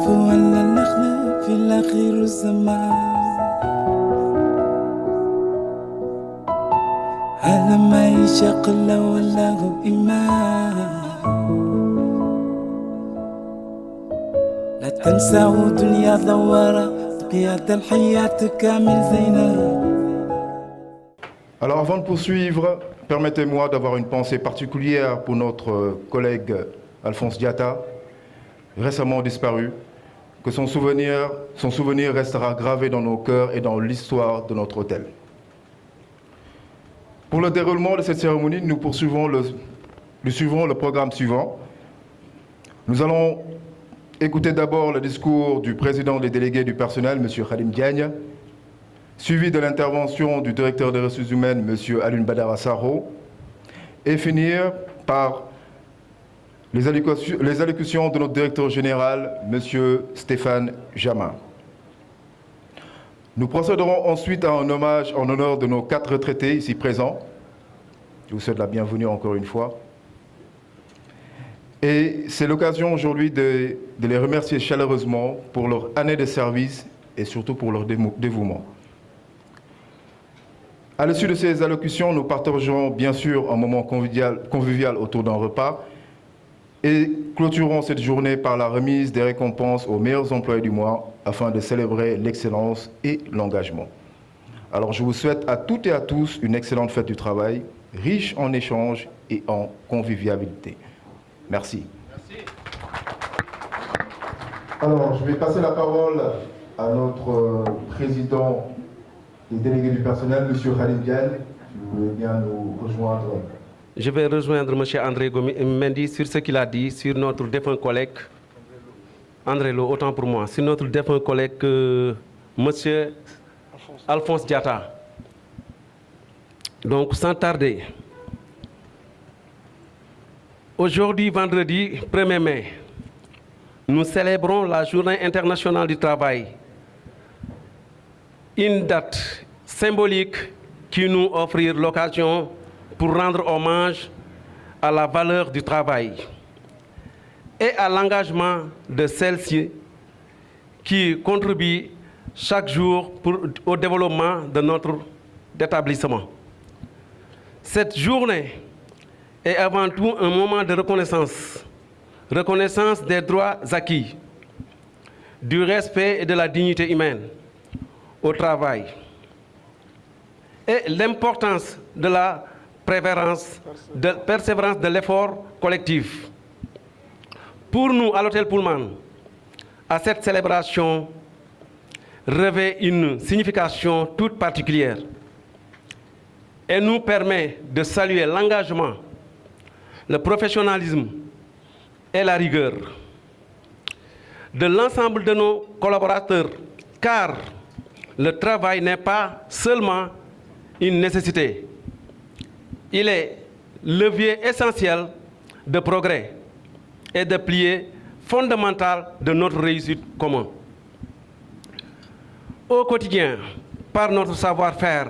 عفوا للنخل في الأخير الزمان هذا ما يشاق الله والله إيمان لا تنسوا دنيا ضوارة بقيادة الحياة كامل زينة. Alors avant de poursuivre, permettez-moi d'avoir une pensée particulière pour notre collègue Alphonse Diatta, récemment disparu, que son souvenir restera gravé dans nos cœurs et dans l'histoire de notre hôtel. Pour le déroulement de cette cérémonie, nous suivrons le programme suivant. Nous allons écouter d'abord le discours du président des délégués du personnel, M. Khadim Diagne, suivi de l'intervention du directeur des ressources humaines, M. Alioune Badara Sakho, et finir par les allocutions de notre directeur général, M. Stéphane Jamin. Nous procéderons ensuite à un hommage en honneur de nos 4 retraités ici présents. Je vous souhaite la bienvenue encore une fois. Et c'est l'occasion aujourd'hui de les remercier chaleureusement pour leur année de service et surtout pour leur dévouement. À l'issue de ces allocutions, nous partagerons bien sûr un moment convivial autour d'un repas et clôturerons cette journée par la remise des récompenses aux meilleurs employés du mois afin de célébrer l'excellence et l'engagement. Alors je vous souhaite à toutes et à tous une excellente fête du travail, riche en échanges et en convivialité. Merci. Merci. Alors je vais passer la parole à notre président des délégués du personnel, M. Khadim Diagne, si vous voulez bien nous rejoindre. Je vais rejoindre M. André Mendy sur ce qu'il a dit sur notre défunt collègue, André Lo, autant pour moi, sur notre défunt collègue, M. Alphonse Diatta. Donc, sans tarder, aujourd'hui, vendredi 1er mai, nous célébrons la Journée internationale du travail. Une date symbolique qui nous offre l'occasion pour rendre hommage à la valeur du travail et à l'engagement de celle-ci qui contribue chaque jour au développement de notre établissement. Cette journée est avant tout un moment de reconnaissance des droits acquis, du respect et de la dignité humaine au travail et l'importance de la persévérance de l'effort collectif. Pour nous, à l'Hôtel Pullman, à cette célébration revêt une signification toute particulière et nous permet de saluer l'engagement, le professionnalisme et la rigueur de l'ensemble de nos collaborateurs, car le travail n'est pas seulement une nécessité. Il est levier essentiel de progrès et de pilier fondamental de notre réussite commune. Au quotidien, par notre savoir-faire,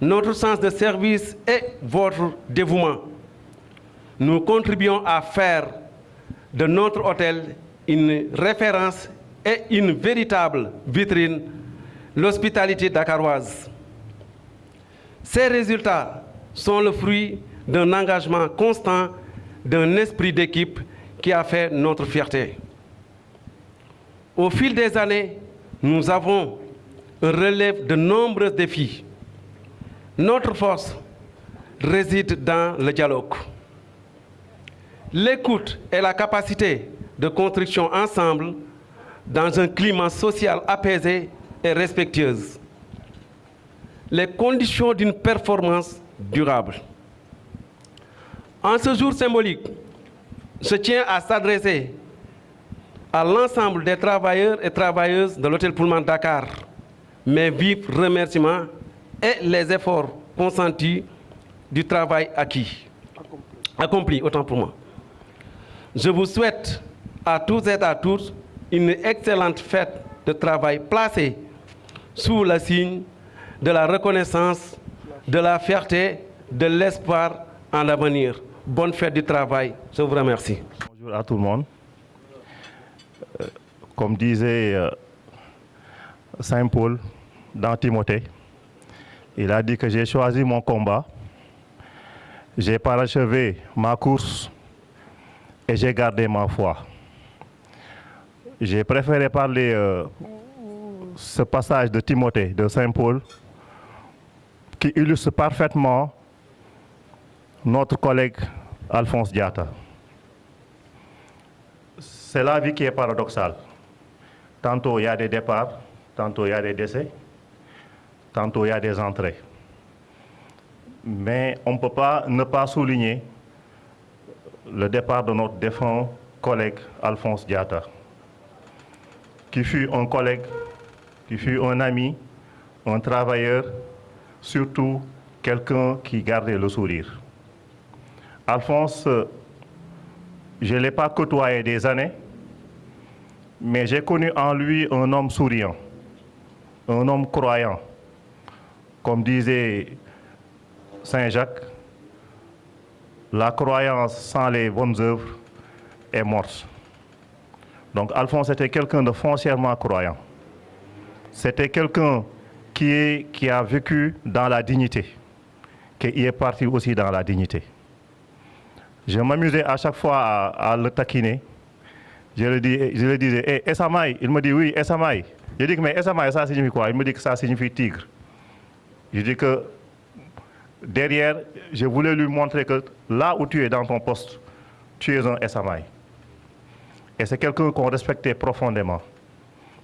notre sens de service et votre dévouement, nous contribuons à faire de notre hôtel une référence et une véritable vitrine, l'hospitalité dakaroise. Ces résultats sont le fruit d'un engagement constant, d'un esprit d'équipe qui a fait notre fierté. Au fil des années, nous avons relevé de nombreux défis. Notre force réside dans le dialogue, l'écoute et la capacité de construction ensemble dans un climat social apaisé et respectueux. Les conditions d'une performance durable. En ce jour symbolique, je tiens à s'adresser à l'ensemble des travailleurs et travailleuses de l'Hôtel Pullman Dakar mes vifs remerciements et les efforts consentis du travail accompli, autant pour moi. Je vous souhaite à tous et à toutes une excellente fête de travail placée sous le signe de la reconnaissance, de la fierté, de l'espoir en l'avenir. Bonne fête du travail. Je vous remercie. Bonjour à tout le monde. Comme disait Saint Paul dans Timothée, il a dit que j'ai choisi mon combat, j'ai parachevé ma course et j'ai gardé ma foi. J'ai préféré parler ce passage de Timothée, de Saint Paul, qui illustre parfaitement notre collègue Alphonse Diatta. C'est la vie qui est paradoxale. Tantôt il y a des départs, tantôt il y a des décès, tantôt il y a des entrées. Mais on ne peut pas ne pas souligner le départ de notre défunt collègue Alphonse Diatta, qui fut un collègue, qui fut un ami, un travailleur, surtout quelqu'un qui gardait le sourire. Alphonse, je ne l'ai pas côtoyé des années, mais j'ai connu en lui un homme souriant, un homme croyant. Comme disait Saint Jacques, la croyance sans les bonnes œuvres est morte. Donc Alphonse était quelqu'un de foncièrement croyant. C'était quelqu'un qui a vécu dans la dignité, qui est parti aussi dans la dignité. Je m'amusais à chaque fois à le taquiner. Je lui disais, hey, Esamaï. Il me dit, oui, Esamaï. Je dis, mais Esamaï, ça signifie quoi? Il me dit que ça signifie tigre. Je dis que derrière, je voulais lui montrer que là où tu es dans ton poste, tu es un Esamaï. Et c'est quelqu'un qu'on respectait profondément.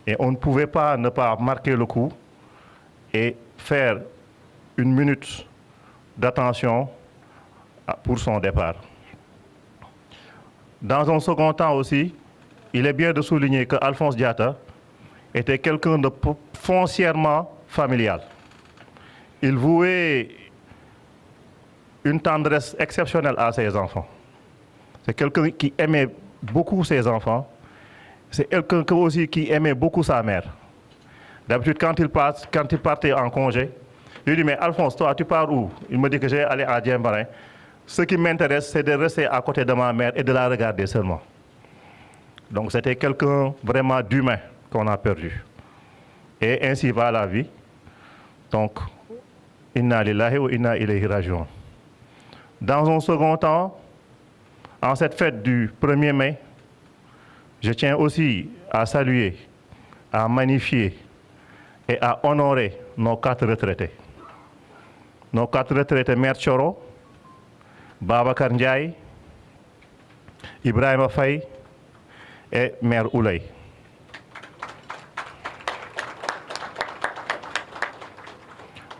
Et on ne pouvait pas ne pas marquer le coup et faire une minute d'attention pour son départ. Dans un second temps aussi, il est bien de souligner que Alphonse Diatta était quelqu'un de foncièrement familial. Il vouait une tendresse exceptionnelle à ses enfants. C'est quelqu'un qui aimait beaucoup ses enfants. C'est quelqu'un aussi qui aimait beaucoup sa mère. D'habitude, quand il partait en congé, je lui dis, mais Alphonse, toi, tu pars où? Il me dit que j'ai allé à Djembarin. Ce qui m'intéresse, c'est de rester à côté de ma mère et de la regarder seulement. Donc c'était quelqu'un vraiment d'humain qu'on a perdu. Et ainsi va la vie. Donc, inna lillahi wa inna ilayhi raji'un. Dans un second temps, en cette fête du 1er mai, je tiens aussi à saluer, à magnifier et à honorer nos 4 retraités. Nos 4 retraités, Mère Thioro, Babacar Ndiaye, Ibrahima Faye et Mère Oulay.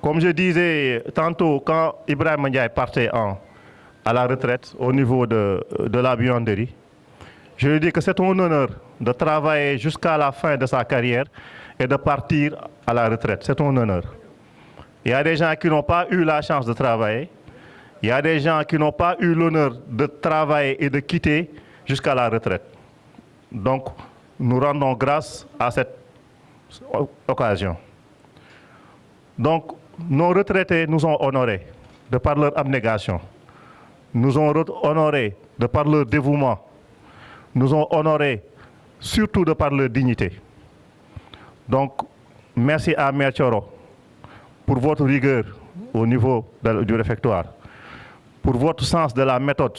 Comme je disais tantôt, quand Ibrahima Ndiaye partait à la retraite au niveau de la buanderie, je lui dis que c'est un honneur de travailler jusqu'à la fin de sa carrière et de partir à la retraite. C'est un honneur. Il y a des gens qui n'ont pas eu la chance de travailler. Il y a des gens qui n'ont pas eu l'honneur de travailler et de quitter jusqu'à la retraite. Donc, nous rendons grâce à cette occasion. Donc, nos retraités nous ont honorés de par leur abnégation, nous ont honorés de par leur dévouement, nous ont honorés surtout de par leur dignité. Donc, merci à Mère Thioro pour votre rigueur au niveau du réfectoire, pour votre sens de la méthode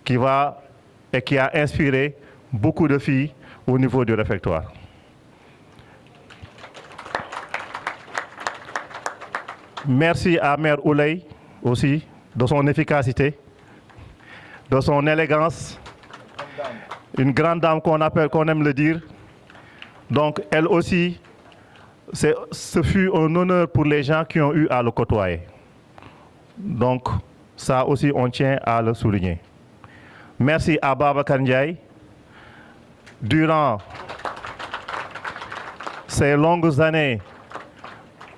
qui a inspiré beaucoup de filles au niveau du réfectoire. Merci à Mère Oulay aussi de son efficacité, de son élégance, une grande dame qu'on aime le dire. Donc elle aussi, ce fut un honneur pour les gens qui ont eu à le côtoyer. Donc ça aussi on tient à le souligner. Merci à Babacar Ndiaye. Durant ces longues années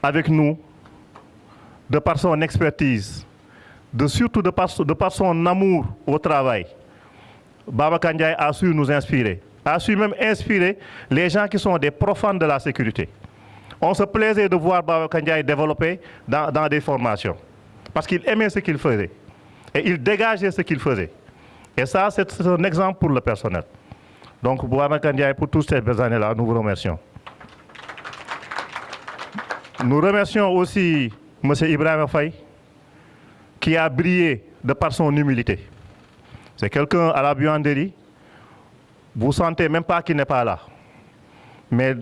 avec nous, de par son expertise, surtout de par son amour au travail, Babacar Ndiaye a su nous inspirer, a su même inspirer les gens qui sont des profanes de la sécurité. On se plaisait de voir Babacar Ndiaye développer dans des formations, parce qu'il aimait ce qu'il faisait, et il dégageait ce qu'il faisait. Et ça, c'est un exemple pour le personnel. Donc, Boubacar Ndiaye, pour toutes ces belles années-là, nous vous remercions. Nous remercions aussi M. Ibrahim Faye, qui a brillé de par son humilité. C'est quelqu'un à la buanderie, vous ne sentez même pas qu'il n'est pas là. Mais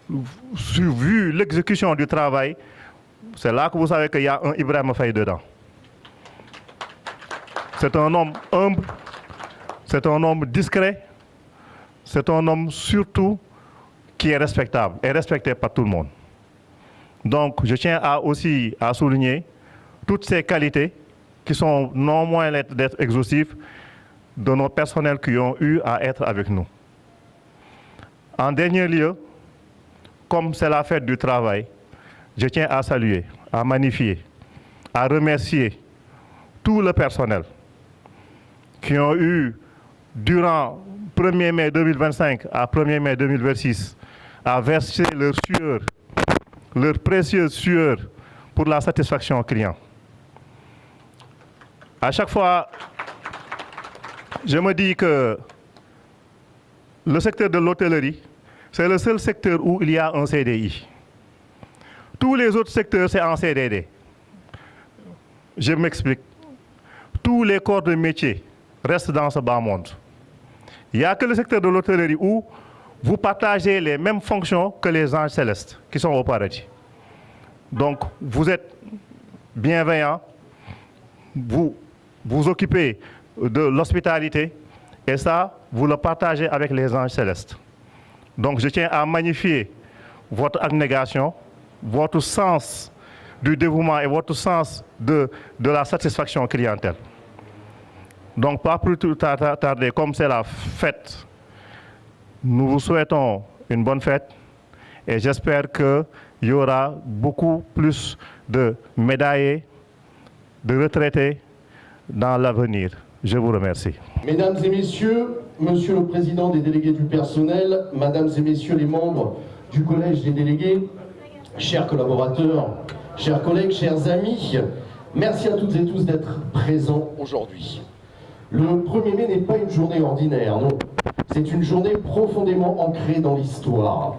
vu l'exécution du travail, c'est là que vous savez qu'il y a un Ibrahim Faye dedans. C'est un homme humble, c'est un homme discret, c'est un homme surtout qui est respectable et respecté par tout le monde. Donc je tiens aussi à souligner toutes ces qualités qui sont non moins d'être exhaustifs de nos personnels qui ont eu à être avec nous. En dernier lieu, comme c'est la fête du travail, je tiens à saluer, à magnifier, à remercier tout le personnel qui ont eu, durant 1er mai 2025 à 1er mai 2026, à verser leur sueur, leur précieuse sueur pour la satisfaction client. À chaque fois, je me dis que le secteur de l'hôtellerie, c'est le seul secteur où il y a un CDI. Tous les autres secteurs, c'est en CDD. Je m'explique. Tous les corps de métier restent dans ce bas monde. Il n'y a que le secteur de l'hôtellerie où vous partagez les mêmes fonctions que les anges célestes qui sont au paradis. Donc, vous êtes bienveillants, vous vous occupez de l'hospitalité et ça, vous le partagez avec les anges célestes. Donc, je tiens à magnifier votre abnégation, votre sens du dévouement et votre sens de la satisfaction clientèle. Donc, pas plus tarder, comme c'est la fête, nous vous souhaitons une bonne fête et j'espère qu'il y aura beaucoup plus de médaillés, de retraités dans l'avenir. Je vous remercie. Mesdames et messieurs, Monsieur le Président des délégués du personnel, Mesdames et Messieurs les membres du Collège des délégués, chers collaborateurs, chers collègues, chers amis, merci à toutes et tous d'être présents aujourd'hui. Le 1er mai n'est pas une journée ordinaire, non. C'est une journée profondément ancrée dans l'histoire.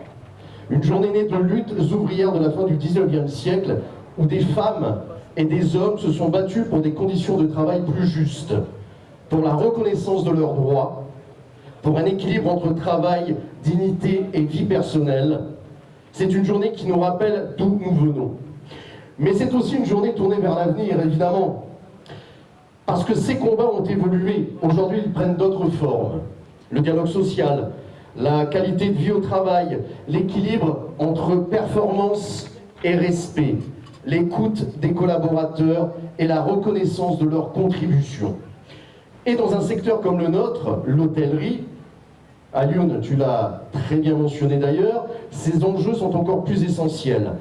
Une journée née de luttes ouvrières de la fin du 19e siècle où des femmes et des hommes se sont battus pour des conditions de travail plus justes, pour la reconnaissance de leurs droits, pour un équilibre entre travail, dignité et vie personnelle. C'est une journée qui nous rappelle d'où nous venons. Mais c'est aussi une journée tournée vers l'avenir, évidemment. Parce que ces combats ont évolué. Aujourd'hui, ils prennent d'autres formes. Le dialogue social, la qualité de vie au travail, l'équilibre entre performance et respect, l'écoute des collaborateurs et la reconnaissance de leurs contributions. Et dans un secteur comme le nôtre, l'hôtellerie, Alioune, tu l'as très bien mentionné d'ailleurs, ces enjeux sont encore plus essentiels.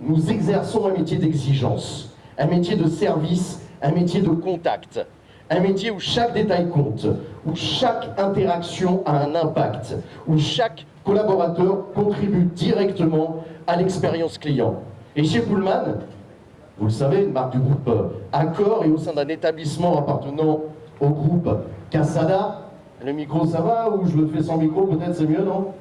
Nous exerçons un métier d'exigence, un métier de service, un métier de contact, un métier où chaque détail compte, où chaque interaction a un impact, où chaque collaborateur contribue directement à l'expérience client. Et chez Pullman, vous le savez, une marque du groupe Accor et au sein d'un établissement appartenant au groupe Casada, le micro ça va ou je le fais sans micro, peut-être c'est mieux, non?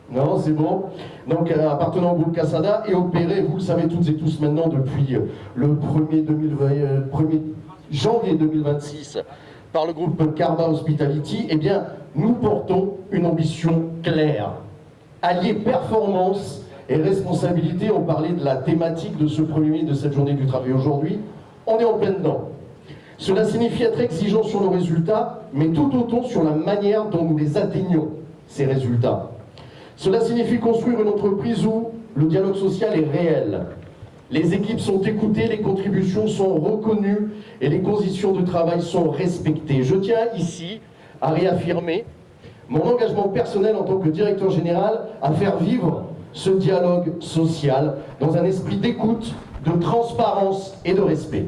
Non, c'est bon. Donc appartenant au groupe Casada et opéré, vous le savez toutes et tous maintenant, depuis le 1er janvier 2026 par le groupe Carva Hospitality, eh bien, nous portons une ambition claire. Allier performance et responsabilité, on parlait de la thématique de ce 1er mai, de cette journée du travail aujourd'hui, on est en plein dedans. Cela signifie être exigeant sur nos résultats, mais tout autant sur la manière dont nous les atteignons, ces résultats. Cela signifie construire une entreprise où le dialogue social est réel. Les équipes sont écoutées, les contributions sont reconnues et les conditions de travail sont respectées. Je tiens ici à réaffirmer mon engagement personnel en tant que directeur général à faire vivre ce dialogue social dans un esprit d'écoute, de transparence et de respect.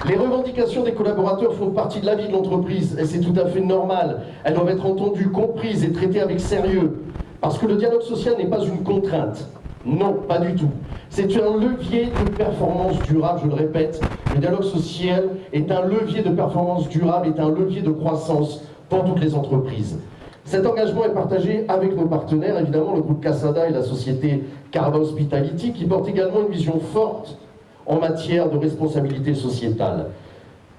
Les revendications des collaborateurs font partie de la vie de l'entreprise et c'est tout à fait normal. Elles doivent être entendues, comprises et traitées avec sérieux. Parce que le dialogue social n'est pas une contrainte. Non, pas du tout. C'est un levier de performance durable, je le répète. Le dialogue social est un levier de performance durable, est un levier de croissance pour toutes les entreprises. Cet engagement est partagé avec nos partenaires, évidemment le groupe Casada et la société Carva Hospitality, qui portent également une vision forte en matière de responsabilité sociétale.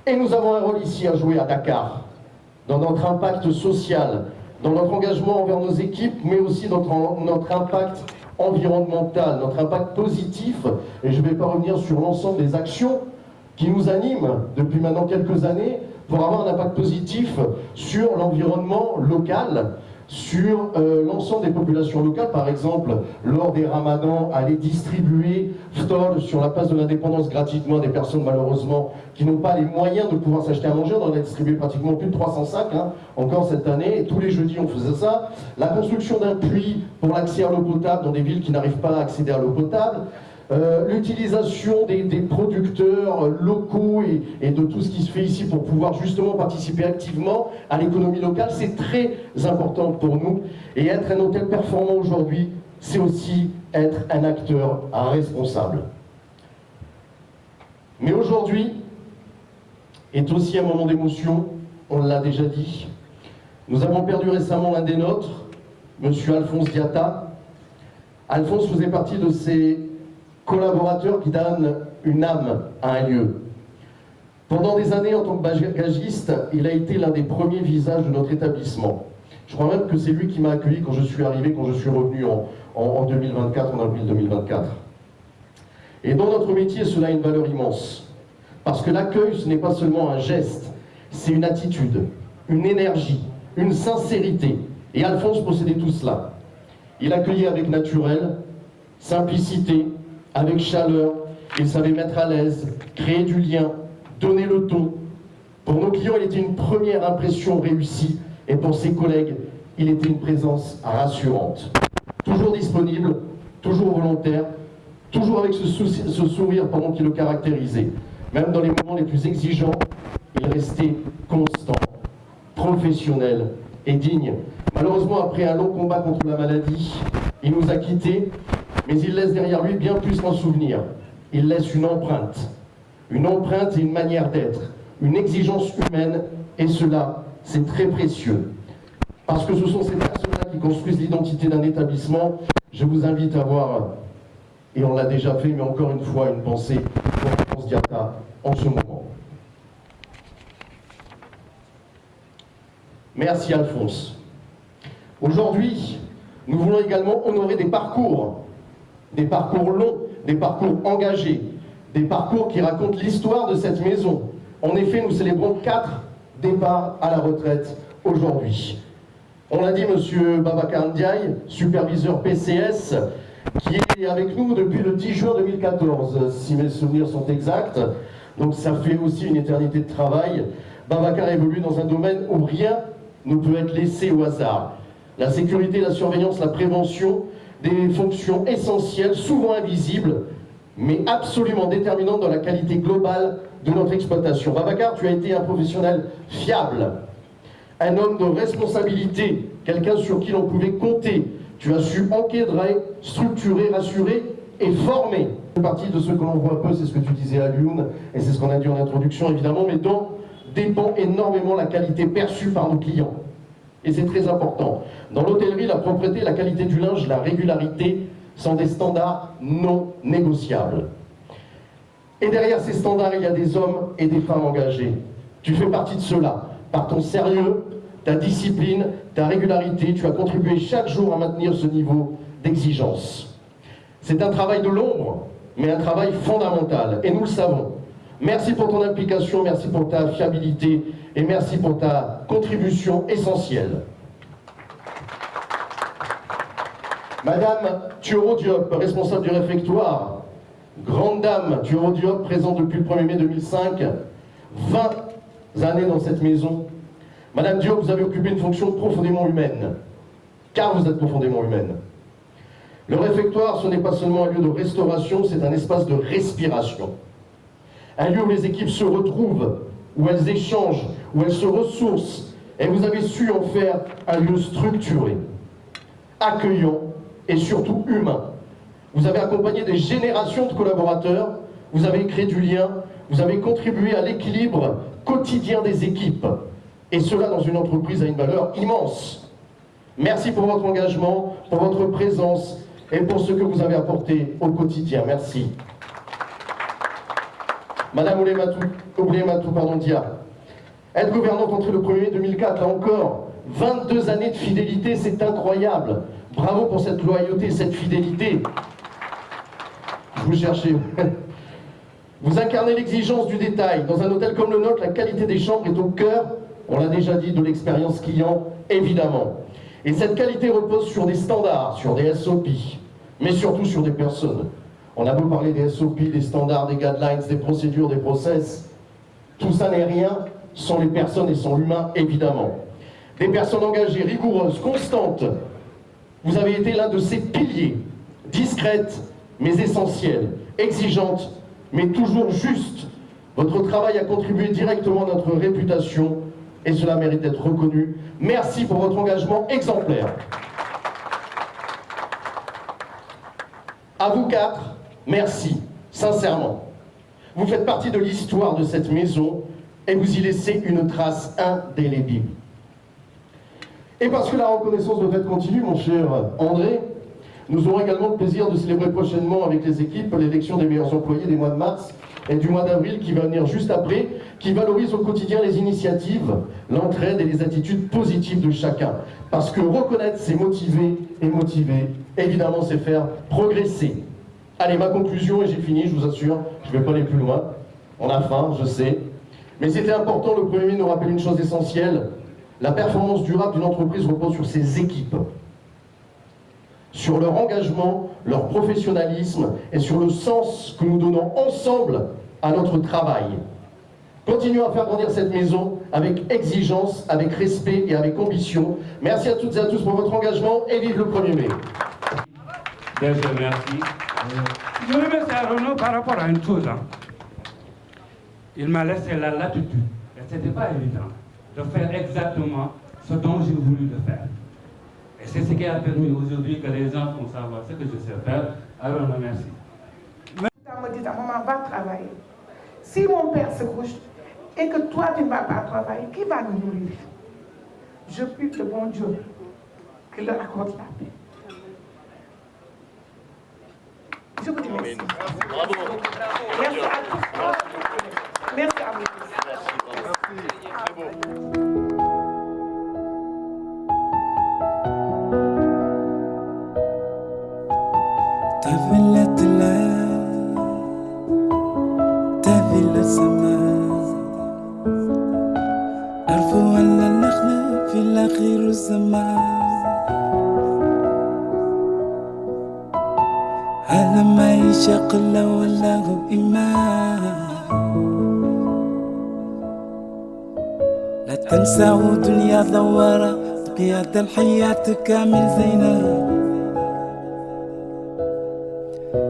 Et nous avons un rôle ici à jouer à Dakar, dans notre impact social, dans notre engagement envers nos équipes, mais aussi notre impact environnemental, notre impact positif. Et je ne vais pas revenir sur l'ensemble des actions qui nous animent depuis maintenant quelques années pour avoir un impact positif sur l'environnement local, sur l'ensemble des populations locales. Par exemple, lors des ramadans, aller distribuer ftol sur la place de l'Indépendance gratuitement à des personnes malheureusement qui n'ont pas les moyens de pouvoir s'acheter à manger. On en a distribué pratiquement plus de 300 sacs encore cette année, et tous les jeudis on faisait ça. La construction d'un puits pour l'accès à l'eau potable dans des villes qui n'arrivent pas à accéder à l'eau potable. L'utilisation des producteurs locaux et de tout ce qui se fait ici pour pouvoir justement participer activement à l'économie locale, c'est très important pour nous. Et être un hôtel performant aujourd'hui, c'est aussi être un acteur responsable. Mais aujourd'hui est aussi un moment d'émotion, on l'a déjà dit. Nous avons perdu récemment l'un des nôtres, monsieur Alphonse Diatta. Alphonse faisait partie de ces collaborateurs qui donnent une âme à un lieu. Pendant des années, en tant que bagagiste, il a été l'un des premiers visages de notre établissement. Je crois même que c'est lui qui m'a accueilli quand je suis arrivé, quand je suis revenu en 2024, en avril 2024. Et dans notre métier, cela a une valeur immense. Parce que l'accueil, ce n'est pas seulement un geste, c'est une attitude, une énergie, une sincérité. Et Alphonse possédait tout cela. Il accueillait avec naturel, simplicité, avec chaleur. Il savait mettre à l'aise, créer du lien, donner le ton. Pour nos clients, il était une première impression réussie. Et pour ses collègues, il était une présence rassurante. Toujours disponible, toujours volontaire, toujours avec ce sourire qui le caractérisait. Même dans les moments les plus exigeants, il restait constant, professionnel et digne. Malheureusement, après un long combat contre la maladie, il nous a quittés, mais il laisse derrière lui bien plus qu'un souvenir. Il laisse une empreinte et une manière d'être, une exigence humaine, et cela, c'est très précieux. Parce que ce sont ces personnes-là qui construisent l'identité d'un établissement. Je vous invite à voir, et on l'a déjà fait, mais encore une fois, une pensée pour Alphonse Diatta en ce moment. Merci Alphonse. Aujourd'hui, nous voulons également honorer des parcours longs, des parcours engagés, des parcours qui racontent l'histoire de cette maison. En effet, nous célébrons 4 départs à la retraite aujourd'hui. On l'a dit, monsieur Babacar Ndiaye, superviseur PCS, qui est avec nous depuis le 10 juin 2014, si mes souvenirs sont exacts. Donc ça fait aussi une éternité de travail. Babacar évolue dans un domaine où rien ne peut être laissé au hasard. La sécurité, la surveillance, la prévention, des fonctions essentielles, souvent invisibles, mais absolument déterminantes dans la qualité globale de notre exploitation. Babacar, tu as été un professionnel fiable, un homme de responsabilité, quelqu'un sur qui l'on pouvait compter. Tu as su encadrer, structurer, rassurer et former. Une partie de ce que l'on voit peu, c'est ce que tu disais à Lyoun, et c'est ce qu'on a dit en introduction évidemment, mais dont dépend énormément la qualité perçue par nos clients. Et c'est très important. Dans l'hôtellerie, la propreté, la qualité du linge, la régularité sont des standards non négociables. Et derrière ces standards, il y a des hommes et des femmes engagés. Tu fais partie de cela. Par ton sérieux, ta discipline, ta régularité, tu as contribué chaque jour à maintenir ce niveau d'exigence. C'est un travail de l'ombre, mais un travail fondamental, et nous le savons. Merci pour ton implication, merci pour ta fiabilité, et merci pour ta contribution essentielle. Madame Thuoro Diop, responsable du réfectoire, grande dame Thuoro Diop, présente depuis le 1er mai 2005, 20 années dans cette maison. Madame Diop, vous avez occupé une fonction profondément humaine, car vous êtes profondément humaine. Le réfectoire, ce n'est pas seulement un lieu de restauration, c'est un espace de respiration. Un lieu où les équipes se retrouvent, où elles échangent, où elles se ressourcent. Et vous avez su en faire un lieu structuré, accueillant et surtout humain. Vous avez accompagné des générations de collaborateurs, vous avez créé du lien, vous avez contribué à l'équilibre quotidien des équipes. Et cela dans une entreprise à une valeur immense. Merci pour votre engagement, pour votre présence et pour ce que vous avez apporté au quotidien. Merci. Madame Oulématou Dia, être gouvernante entrée le 1er mai 2004, là encore, 22 années de fidélité, c'est incroyable. Bravo pour cette loyauté, cette fidélité. Vous cherchez. Vous incarnez l'exigence du détail. Dans un hôtel comme le nôtre, la qualité des chambres est au cœur, on l'a déjà dit, de l'expérience client, évidemment. Et cette qualité repose sur des standards, sur des SOP, mais surtout sur des personnes. On a beau parler des SOP, des standards, des guidelines, des procédures, des process. Tout ça n'est rien sans les personnes et sans l'humain, évidemment. Des personnes engagées, rigoureuses, constantes. Vous avez été l'un de ces piliers, discrètes, mais essentielles, exigeantes, mais toujours justes. Votre travail a contribué directement à notre réputation et cela mérite d'être reconnu. Merci pour votre engagement exemplaire. À vous quatre, merci, sincèrement. Vous faites partie de l'histoire de cette maison et vous y laissez une trace indélébile. Et parce que la reconnaissance doit être continue, mon cher André, nous aurons également le plaisir de célébrer prochainement avec les équipes l'élection des meilleurs employés des mois de mars et du mois d'avril qui va venir juste après, qui valorise au quotidien les initiatives, l'entraide et les attitudes positives de chacun. Parce que reconnaître, c'est motiver, et motiver, évidemment, c'est faire progresser. Allez, ma conclusion, et j'ai fini, je vous assure, je ne vais pas aller plus loin. On a faim, je sais. Mais c'était important, le 1er mai nous rappelle une chose essentielle. La performance durable d'une entreprise repose sur ses équipes, sur leur engagement, leur professionnalisme et sur le sens que nous donnons ensemble à notre travail. Continuons à faire grandir cette maison avec exigence, avec respect et avec ambition. Merci à toutes et à tous pour votre engagement et vive le 1er mai. Déjà, merci. Je remercie Arnaud par rapport à une chose. Il m'a laissé la latitude. Et ce n'était pas évident de faire exactement ce dont j'ai voulu le faire. Et c'est ce qui a permis aujourd'hui que les gens font savoir ce que je sais faire. Alors, merci. Me dit, maman va travailler. Si mon père se couche et que toi tu ne vas pas travailler, qui va nous nourrir? Je prie le bon Dieu qu'il leur accorde la paix. Je vous dis merci. Bravo. Merci à tous. Merci à vous. طفلت له تفل السماء عرفوا ولا النخل في الأخير الزمان هذا ما يشق له ولا هو إيمان لا تنسوا دنيا دوارة بقيادة الحياة كامل زينة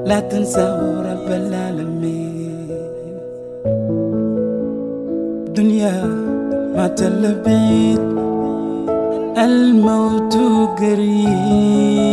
لا تنسوا رب العالمين دنيا ما تلبيت الموت قريب